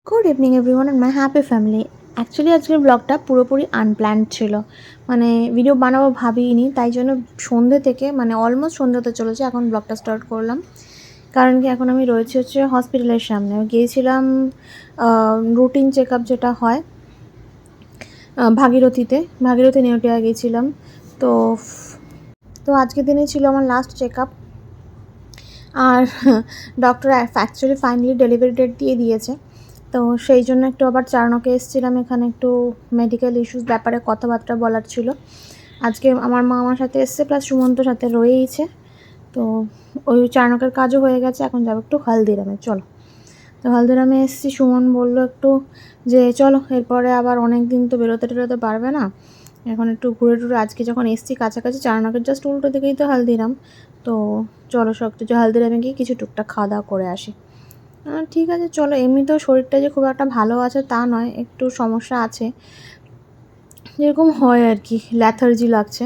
Good evening everyone and my happy family. Actually আজকের ব্লগটা পুরোপুরি আনপ্ল্যান্ড ছিল, মানে ভিডিও বানাবো ভাবিনি, তাই জন্য সন্ধ্যে থেকে মানে অলমোস্ট সন্ধ্যে হতে চলেছে এখন ব্লগটা স্টার্ট করলাম। কারণ কি এখন আমি রয়েছি হচ্ছে হসপিটালের সামনে। গিয়েছিলাম রুটিন চেক আপ যেটা হয় ভাগীরথী নেউটিয়া গিয়েছিলাম। তো তো আজকের দিনে ছিল আমার লাস্ট চেক আপ। আর doctor actually finally delivery date দিয়ে দিয়েছে, তো সেই জন্য একটু আবার চারণকে এসেছিলাম। এখানে একটু মেডিকেল ইস্যুস ব্যাপারে কথাবার্তা বলার ছিল। আজকে আমার মা আমার সাথে এসছে, প্লাস সুমন্তর সাথে রয়েইছে। তো ওই চারণকের কাজও হয়ে গেছে, এখন যাবো একটু হলদিরামে। চলো, তো হলদিরামে এসেছি। সুমন বললো একটু যে চলো, এরপরে আবার অনেক দিন তো বেরোতে পারবে না, এখন একটু ঘুরে টুরে। আজকে যখন এসছি কাছাকাছি, চারণকের জাস্ট উল্টো দিকেই তো হলদিরাম, তো চলো সব কিছু হলদিরামে গিয়ে কিছু টুকটাক খাওয়া দাওয়া করে আসি। ঠিক আছে চলো। এমনিতেও শরীরটা যে খুব একটা ভালো আছে তা নয়, একটু সমস্যা আছে, যেরকম হয় আর কি, ল্যাথার্জি লাগছে।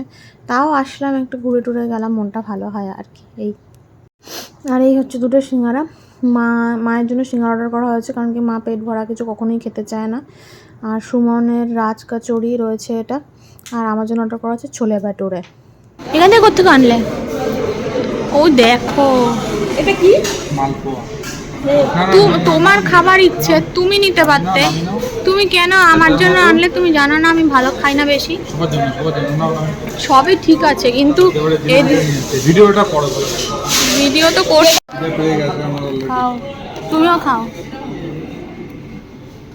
তাও আসলাম, একটু ঘুরে টুরে গেলাম, মনটা ভালো হয় আর কি। আর এই হচ্ছে দুটো সিঙ্গারা। মায়ের জন্য সিঙ্গারা অর্ডার করা হয়েছে, কারণ কি মা পেট ভরা কিছু কখনোই খেতে চায় না। আর সুমনের রাজ কচুরি রয়েছে এটা। আর আমার জন্য অর্ডার করা হচ্ছে ছোলে ভাটুরে। এখান থেকে কোথেকে আনলে? ও দেখো, এটা কি? মালপোয়া। তোমার খাবার ইচ্ছে, তুমি নিতে পারতে। তুমি কেন আমার জন্য আনলে? তুমি জানো না আমি ভালো খাই না বেশি। সবই ঠিক আছে, কিন্তু এই ভিডিওটা পরে করো। ভিডিও তো করছি। খাও, তুমিও খাও।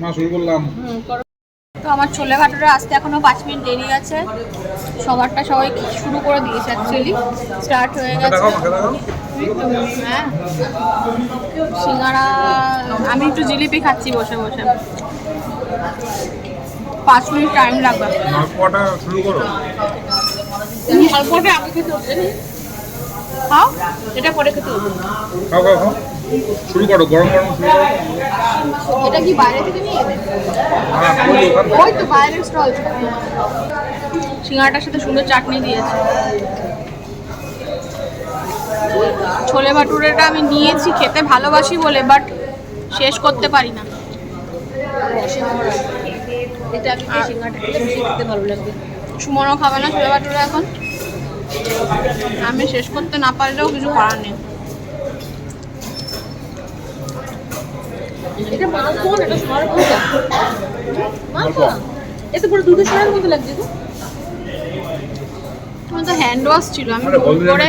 মা শুরু করলাম। তো আমার ছোলে ভাটুরে আসতে এখনো 5 মিনিট দেরি আছে। সবারটা সবাই শুরু করে দিয়েছে, অ্যাকচুয়ালি স্টার্ট হয়ে গেছে। হ্যাঁ, সিঙ্গারা। আমি একটু জিলিপি খাচ্ছি বসে বসে। 5 মিনিট টাইম লাগবে। মালপোয়াটা শুরু করো। মালপোয়াটা আগে খেতে হচ্ছে না? খাও, এটা পরে খেতে হবে। খাও খাও খাও, শুরু করো, গরম গরম শুরু করো। এটা কি বাইরে থেকে নিয়ে এলে? হ্যাঁ, ওই তো বাইরের স্টল। সিঙ্গারাটার সাথে সুন্দর চাটনি দিয়েছে। ছোলে ভাটুরেটা আমি নিয়েছি, খেতে ভালোবাসি বলে, বাট শেষ করতে পারি না। এটা আমি সিঙ্গাটা খেতে ভালো লাগবে। সুমনও খাবে না ছোলে ভাটুরে এখন। আমি শেষ করতে না পারলেও কিছু করার নেই। এটা মালপোয়া, এটা সর ভাজা। মালপোয়া এত বড় দুধের সরের মতো লাগছে তো। আমার তো হ্যান্ড ওয়াশ ছিল, আমি করে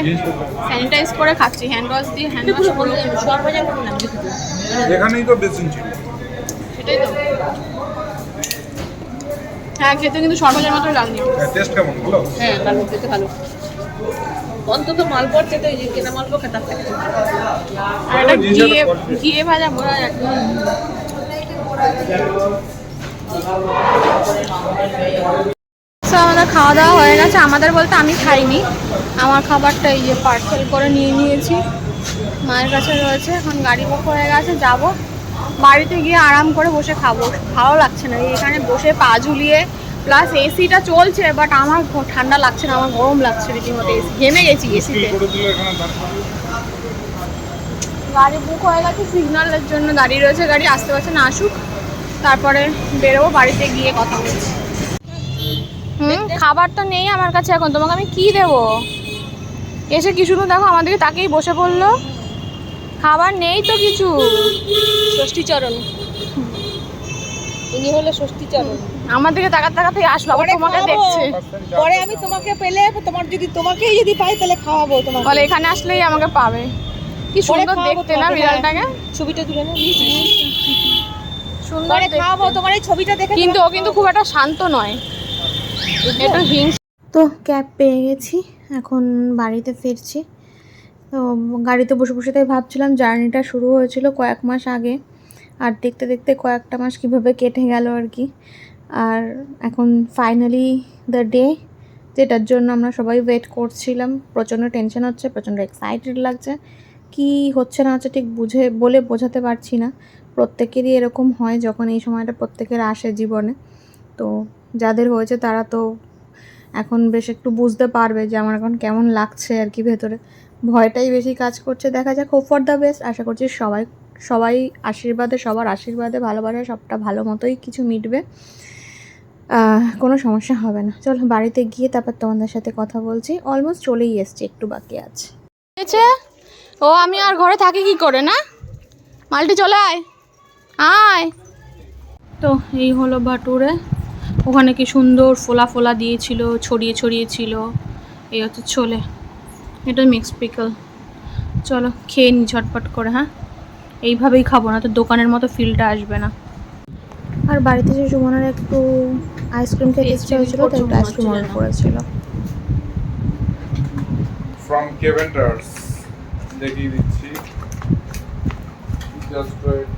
স্যানিটাইজ করে খাচ্ছি। হ্যান্ড ওয়াশ দিয়ে হ্যান্ড ওয়াশ করে সর ভাজার মতো লাগছে তো। এখানেই তো বেসিন ছিল। সেটাই তো। হ্যাঁ, খেতে কিন্তু সরভাজার মতো লাগনি। টেস্ট কেমন? ভালো? হ্যাঁ ভালো, খেতে ভালো। অন্তত মালপোয়ার চেয়ে এই যে কেনা মালপোয়া খেতে থাকে। আর এটা ঘিয়ে ভাজা বোঝা যাচ্ছে। আমাদের খাওয়া দাওয়া হয়ে গেছে। আমাদের বলতে আমি খাইনি, আমার খাবারটা এই যে পার্সেল করে নিয়ে নিয়েছি, মায়ের কাছে রয়েছে। এখন গাড়ি বুক হয়ে গেছে, যাব বাড়িতে গিয়ে আরাম করে বসে খাবো। ভালো লাগছে না এখানে বসে পা ঝুলিয়ে, প্লাস এসিটা চলছে, বাট আমার ঠান্ডা লাগছে না, আমার গরম লাগছে রীতিমতো। এসি ঘেমে গেছি এসিতে। গাড়ি বুক হয়ে গেছে, সিগন্যালের জন্য দাঁড়িয়ে রয়েছে গাড়ি, আসতে পারছে না, আসুক তারপরে বেরোবো। বাড়িতে গিয়ে কথা বলছি। খাবার তো নেই আমার কাছে এখন, তোমাকে আমি কি দেবো? এসে কি শুধু দেখো আমাদেরকে তাকেই বসে পড়লো, খাবার নেই তো কিছু। ষষ্ঠীচরণ, ইনি হলো ষষ্ঠীচরণ। আমাদেরকে তাকাতে আসলো, আবার তোমাকে দেখছে। পরে আমি তোমাকে পেলে, তোমাকেই যদি পাই তাহলে খাওয়াবো তোমাকে। বলে এখানে আসলেই আমাকে পাবে। কি সুন্দর দেখতে না বিড়ালটাকে। ছবিটা তুলে নে, সুন্দর খাওয়াবো তোমার এই ছবিটা দেখে। কিন্তু ও কিন্তু খুব একটা শান্ত নয়, একটু হিংস। তো ক্যাব পেয়ে গেছি, এখন বাড়িতে ফিরছি। তো গাড়িতে বসে বসে তাই ভাবছিলাম, জার্নিটা শুরু হয়েছিল কয়েক মাস আগে, আর দেখতে দেখতে কয়েকটা মাস কীভাবে কেটে গেল আর কি। আর এখন ফাইনালি দ্য ডে, যেটার জন্য আমরা সবাই ওয়েট করছিলাম। প্রচণ্ড টেনশন হচ্ছে, প্রচণ্ড এক্সাইটেড লাগছে। কি হচ্ছে না হচ্ছে ঠিক বোঝাতে পারছি না। প্রত্যেকেরই এরকম হয় যখন এই সময়টা প্রত্যেকের আসে জীবনে। তো যাদের হয়েছে তারা তো এখন বেশ একটু বুঝতে পারবে যে আমার এখন কেমন লাগছে আর কি। ভেতরে ভয়টাই বেশি কাজ করছে। দেখা যাক, হোপ ফর দ্য বেস্ট। আশা করছি সবাই সবাই আশীর্বাদে, সবার আশীর্বাদে, ভালোবাসায় সবটা ভালো মতোই কিছু মিটবে, কোনো সমস্যা হবে না। চলো বাড়িতে গিয়ে তারপর তোমাদের সাথে কথা বলছি। অলমোস্ট চলেই এসছি, একটু বাকি আছে। ও আমি আর ঘরে থাকি কি করে না, মালটি চলে আয় আয়। তো এই হলো ভাটুরে, ওখানে কি সুন্দর ফোলা ফোলা দিয়েছিল, ছড়িয়ে ছড়িয়ে ছিল। এই হচ্ছে ছোলে, এটা মিক্স পিকল। চলো খেয়ে নি ঝটপট করে। হ্যাঁ, এইভাবেই খাবো, না তো দোকানের মতো ফিলটা আসবে না। আর বাড়িতে যে সুমনের একটু আইসক্রিম খেতে ইচ্ছে হয়েছিল, তো একটু আইসক্রিম অর্ডার করেছিল। ফ্রম কেভেন্টার্স দেখিয়ে দিচ্ছি, জাস্ট ওয়েট।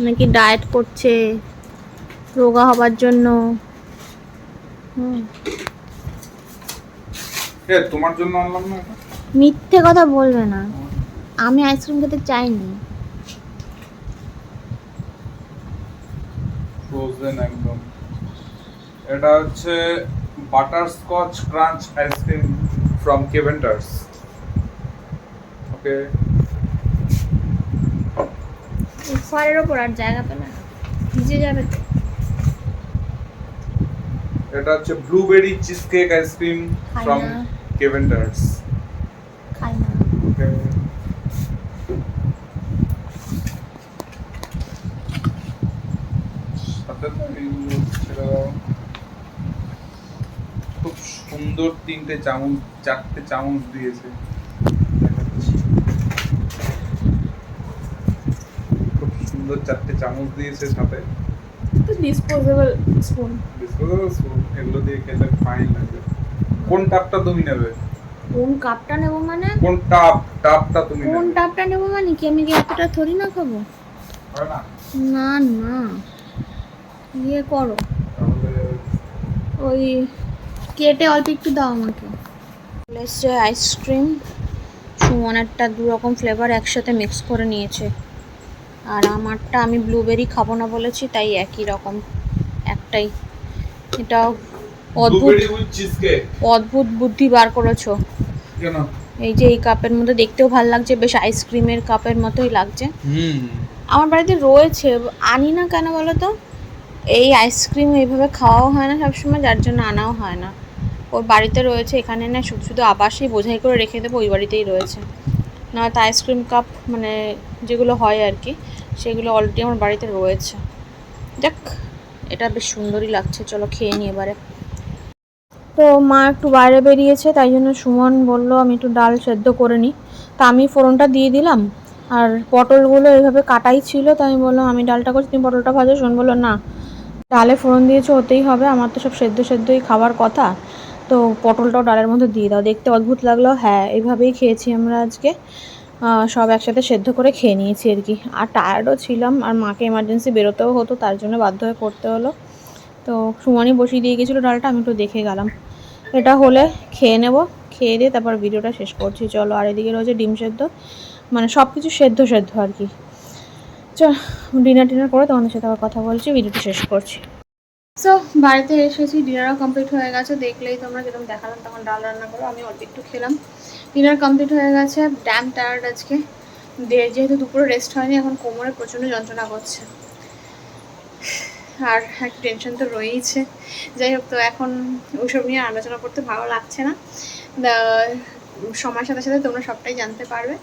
নাকি ডায়েট করছে রোগা হবার জন্য। তোমার জন্য আনলাম না এটা। মিথ্যে কথা বলবে না, আমি আইসক্রিম খেতে চাইনি। ফ্রোজেন একদম। এটা হচ্ছে butterscotch crunch ice cream from Keventers. Okay, ফারের ওপর আর জায়গা পেলে না, ভিজে যাবে তো। এটা হচ্ছে ব্লুবেরি চিজ কেক আইসক্রিম খাই ফ্রম না। কেভেন্টার্স। খাই না। ওকে, সাথে তো এইগুলো ছেড়ে দাও। খুব সুন্দর চারটে চামচ দিয়েছে, দেখাচ্ছি। খুব সুন্দর চারটে চামচ দিয়েছে সাথে। Disposable spoon. ডিসপোজেবল স্পুন, এগুলো দিয়ে খেতে ফাইন লাগে। কোন টাপটা তুমি নেবে? কোন কাপটা নেব মানে? কোন টাপটা তুমি কোন নেবে? টাপটা নেব মানে কি, আমি কি এতটা থরি না খাবো? হয় না না না, ইয়ে করো, তাহলে ওই কেটে অল্প একটু দাও আমাকে। এসছে আইসক্রিম, সুমনেরটা দু রকম ফ্লেভার একসাথে মিক্স করে নিয়েছে, আর আমারটা আমি ব্লুবেরি খাবো না বলেছি, তাই একই রকম একটাই। এটা অদ্ভুত ব্লুবেরি উইথ চিজ কেক। অদ্ভুত বুদ্ধি বার করেছো। কেন? এই যে এই কাপের মধ্যে দেখতেও ভালো লাগছে, বেশ আইসক্রিমের কাপের মতোই লাগছে। আমার বাড়িতে রয়েছে, আনি না কেন বলো তো? এই আইসক্রিম এইভাবে খাওয়াও হয় না সবসময়, যার জন্য আনাও হয় না। ওর বাড়িতে রয়েছে, এখানে না শুধু শুধু আবাসেই বোঝাই করে রেখে দেবো, ওই বাড়িতেই রয়েছে। নয়তো আইসক্রিম কাপ মানে যেগুলো হয় আর কি, সেগুলো অলরেডি আমার বাড়িতে রয়েছে। দেখ, এটা বেশ সুন্দরই লাগছে, চলো খেয়ে নিই এবারে। তো মা একটু বাইরে বেরিয়েছে, তাই জন্য সুমন বললো আমি একটু ডাল সেদ্ধ করে নিই। তা আমি ফোড়নটা দিয়ে দিলাম, আর পটলগুলো এইভাবে কাটাই ছিল, তাই আমি বললাম আমি ডালটা করছি, তুমি পটলটা ভাজো। সুমন বললো না, ডালে ফোড়ন দিয়েছে হতেই হবে, আমার তো সব সেদ্ধ সেদ্ধই খাওয়ার কথা, তো পটলটাও ডালের মধ্যে দিয়ে দাও। দেখতে অদ্ভুত লাগলো, হ্যাঁ এইভাবেই খেয়েছি আমরা আজকে, সব একসাথে সেদ্ধ করে খেয়ে নিয়েছি আর কি। আর টায়ার্ডও ছিলাম, আর মাকে এমার্জেন্সি বেরোতেও হতো, তার জন্য বাধ্য হয়ে করতে হলো। তো সুমনই বসিয়ে দিয়ে গেছিলো ডালটা, আমি একটু দেখে গেলাম। এটা হলে খেয়ে নেব, খেয়ে দিয়ে তারপর ভিডিওটা শেষ করছি চলো। আর এদিকে রয়েছে ডিম সেদ্ধ, মানে সব কিছু সেদ্ধ সেদ্ধ আর কি। চল ডিনার করে তোমাদের সাথে আবার কথা বলছি, ভিডিওটা শেষ করছি। সো বাড়িতে এসেছি, ডিনারও কমপ্লিট হয়ে গেছে, দেখলেই তোমরা যেরকম দেখালাম তখন ডাল রান্না করো, আমি অল্প একটু খেলাম। ডিনার কমপ্লিট হয়ে গেছে, ড্যাম টায়ার্ড আজকে, যেহেতু দুপুরে রেস্ট হয়নি, এখন কোমরে প্রচণ্ড যন্ত্রণা করছে, আর একটা টেনশন তো রয়েইছে। যাই হোক, তো এখন ওইসব নিয়ে আলোচনা করতে ভালো লাগছে না, সময়ের সাথে সাথে তোমরা সবটাই জানতে পারবে।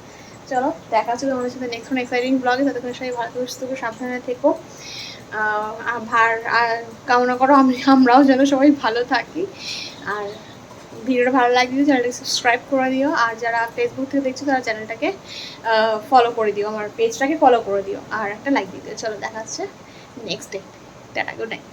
চলো দেখা হচ্ছে তোমাদের সাথে নেক্সট এক্সাইটিং ব্লগে, ততক্ষণ সবাই ভালো সুস্থ সাবধানে থেকো, আর কামনা করো আমরাও যেন সবাই ভালো থাকি। আর ভিডিওটা ভালো লাগলে চ্যানেলটাকে সাবস্ক্রাইব করে দিও, আর যারা ফেসবুক থেকে দেখছো তারা চ্যানেলটাকে ফলো করে দিও, আমার পেজটাকে ফলো করে দিও, আর একটা লাইক দিয়ে দিও। চলো দেখা হচ্ছে next day. Tata, good night.